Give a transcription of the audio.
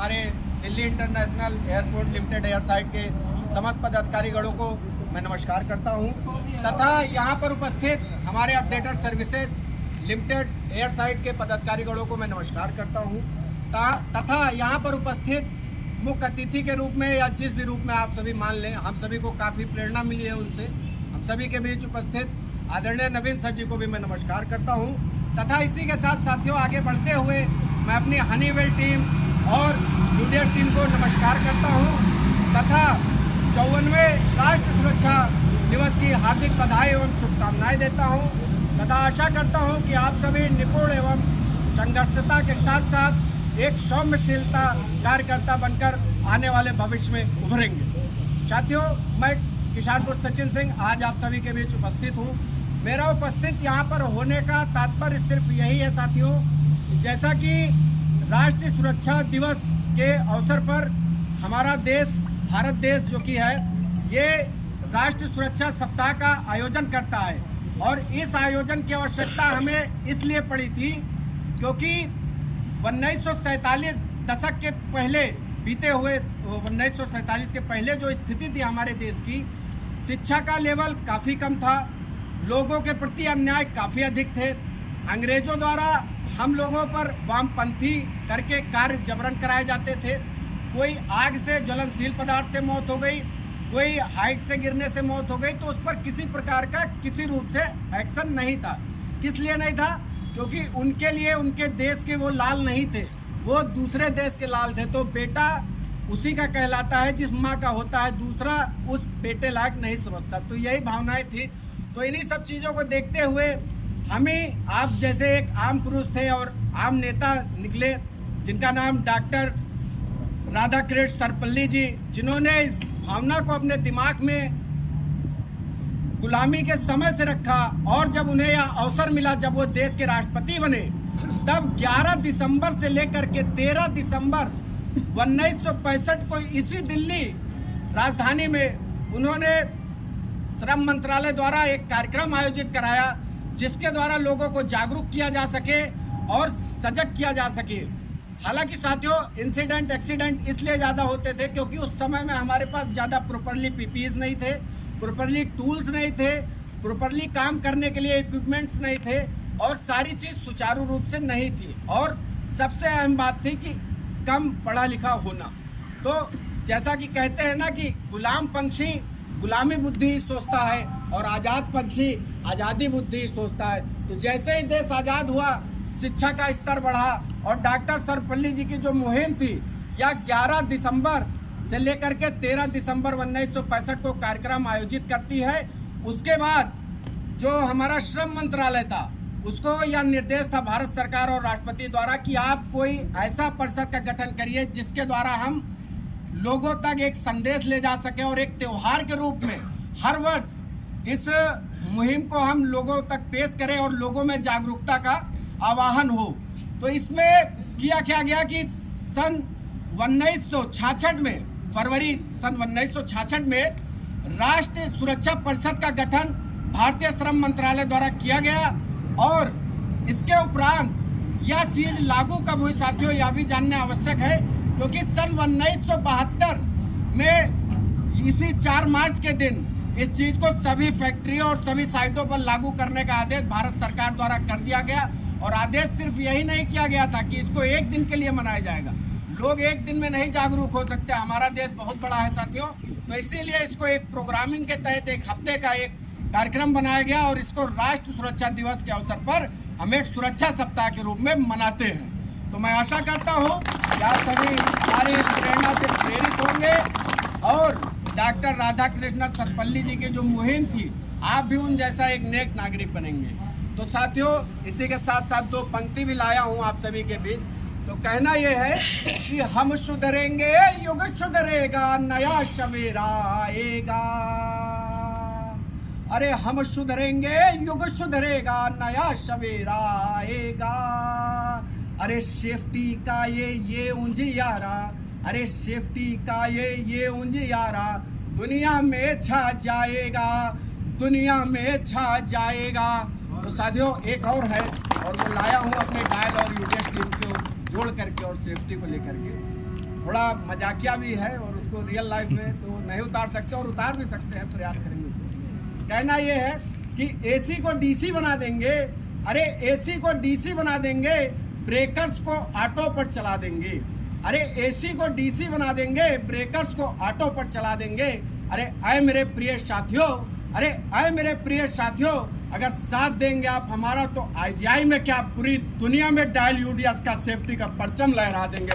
हमारे Delhi international airport limited air site के समस्त पदाधिकारीगणों को मैं नमस्कार करता हूं तथा यहां पर उपस्थित हमारे updated services limited air site के पदाधिकारीगणों को मैं नमस्कार करता हूं तथा यहां पर उपस्थित मुख्य अतिथि के रूप में या जिस भी रूप में आप सभी मान लें, हम सभी को काफ़ी प्रेरणा मिली है उनसे। हम सभी के बीच उपस्थित आदरणीय नवीन सर जी को भी मैं नमस्कार करता हूं तथा इसी के साथ साथियों आगे बढ़ते हुए मैं अपनी हनीवेल टीम और यूडीएस टीम को नमस्कार करता हूं तथा 54वें राष्ट्रीय सुरक्षा दिवस की हार्दिक बधाई एवं शुभकामनाएं देता हूं तथा आशा करता हूं कि आप सभी निपुण एवं संघर्षता के साथ साथ एक सौम्यशीलता कार्यकर्ता बनकर आने वाले भविष्य में उभरेंगे। साथियों, मैं किसानपुर सचिन सिंह आज आप सभी के बीच उपस्थित हूँ। मेरा उपस्थित यहाँ पर होने का तात्पर्य सिर्फ यही है साथियों, जैसा कि राष्ट्रीय सुरक्षा दिवस के अवसर पर हमारा देश, भारत देश जो कि है, ये राष्ट्रीय सुरक्षा सप्ताह का आयोजन करता है और इस आयोजन की आवश्यकता हमें इसलिए पड़ी थी क्योंकि 1947 दशक के पहले बीते हुए 1947 के पहले जो स्थिति थी हमारे देश की, शिक्षा का लेवल काफ़ी कम था, लोगों के प्रति अन्याय काफ़ी अधिक थे। अंग्रेज़ों द्वारा हम लोगों पर वामपंथी करके कार्य जबरन कराए जाते थे। कोई आग से, ज्वलनशील पदार्थ से मौत हो गई, कोई हाइट से गिरने से मौत हो गई, तो उस पर किसी प्रकार का किसी रूप से एक्शन नहीं था। किस लिए नहीं था? क्योंकि उनके लिए उनके देश के वो लाल नहीं थे, वो दूसरे देश के लाल थे। तो बेटा उसी का कहलाता है जिस माँ का होता है, दूसरा उस बेटे लायक नहीं समझता। तो यही भावनाएं थी। तो इन्हीं सब चीज़ों को देखते हुए हमें, आप जैसे एक आम पुरुष थे और आम नेता निकले जिनका नाम डॉक्टर राधाकृष्ण सर्वपल्ली जी, जिन्होंने इस भावना को अपने दिमाग में गुलामी के समय से रखा और जब उन्हें यह अवसर मिला, जब वो देश के राष्ट्रपति बने, तब 11 दिसंबर से लेकर के 13 दिसंबर 1965 को इसी दिल्ली राजधानी में उन्होंने श्रम मंत्रालय द्वारा एक कार्यक्रम आयोजित कराया जिसके द्वारा लोगों को जागरूक किया जा सके और सजग किया जा सके। हालांकि साथियों, इंसिडेंट एक्सीडेंट इसलिए ज़्यादा होते थे क्योंकि उस समय में हमारे पास ज़्यादा प्रॉपरली पीपीईज नहीं थे, प्रॉपरली टूल्स नहीं थे, प्रॉपरली काम करने के लिए इक्विपमेंट्स नहीं थे और सारी चीज़ सुचारू रूप से नहीं थी। और सबसे अहम बात थी कि कम पढ़ा लिखा होना। तो जैसा कि कहते हैं ना कि गुलाम पंछी गुलामी बुद्धि सोचता है और आज़ाद पंछी आज़ादी बुद्धि सोचता है। तो जैसे ही देश आज़ाद हुआ, शिक्षा का स्तर बढ़ा और डॉक्टर सर्वपल्ली जी की जो मुहिम थी, या 11 दिसंबर से लेकर के 13 दिसंबर 1965 को कार्यक्रम आयोजित करती है। उसके बाद जो हमारा श्रम मंत्रालय था, उसको यह निर्देश था भारत सरकार और राष्ट्रपति द्वारा कि आप कोई ऐसा परिषद का गठन करिए जिसके द्वारा हम लोगों तक एक संदेश ले जा सकें और एक त्यौहार के रूप में हर वर्ष इस मुहिम को हम लोगों तक पेश करें और लोगों में जागरूकता का आवाहन हो। तो इसमें किया क्या गया कि सन 1966 में, फरवरी सन 1966 में राष्ट्रीय सुरक्षा परिषद का गठन भारतीय श्रम मंत्रालय द्वारा किया गया और इसके उपरांत यह चीज़ लागू कब हुई साथियों, यह भी जानना आवश्यक है क्योंकि सन 1972 में इसी 4 मार्च के दिन इस चीज़ को सभी फैक्ट्रियों और सभी साइटों पर लागू करने का आदेश भारत सरकार द्वारा कर दिया गया। और आदेश सिर्फ यही नहीं किया गया था कि इसको एक दिन के लिए मनाया जाएगा, लोग एक दिन में नहीं जागरूक हो सकते, हमारा देश बहुत बड़ा है साथियों। तो इसीलिए इसको एक प्रोग्रामिंग के तहत एक हफ्ते का एक कार्यक्रम बनाया गया और इसको राष्ट्रीय सुरक्षा दिवस के अवसर पर हम एक सुरक्षा सप्ताह के रूप में मनाते हैं। तो मैं आशा करता हूँ कि आप सभी हमारी इस प्रेरणा से प्रेरित होंगे और डॉक्टर राधाकृष्ण सर्वपल्ली जी की जो मुहिम थी, आप भी उन जैसा एक नेक नागरिक बनेंगे। तो साथियों, इसी के साथ साथ 2 पंक्ति भी लाया हूँ आप सभी के बीच। तो कहना ये है कि हम सुधरेंगे, युग सुधरेगा, नया सवेरा आएगा। अरे हम सुधरेंगे, युग सुधरेगा, नया सवेरा आएगा। अरे सेफ्टी का ये उंजियारा, अरे सेफ्टी का ये उंजियारा दुनिया में छा जाएगा, दुनिया में छा जाएगा। तो साथियों, एक और है और वो लाया हूँ अपने डायल और यूडीएस टीम को जोड़ करके और सेफ्टी को लेकर के। थोड़ा मजाकिया भी है और उसको रियल लाइफ में तो नहीं उतार सकते और उतार भी सकते हैं, प्रयास करेंगे। कहना ये है कि एसी को डीसी बना देंगे। अरे एसी को डीसी बना देंगे, ब्रेकर्स को ऑटो पर चला देंगे। अरे एसी को डीसी बना देंगे, ब्रेकर्स को ऑटो पर चला देंगे। अरे आए मेरे प्रिय साथियों, अरे आए मेरे प्रिय साथियों, अगर साथ देंगे आप हमारा तो आईजीआई में क्या पूरी दुनिया में डायल यूडीएस का सेफ्टी का परचम लहरा देंगे।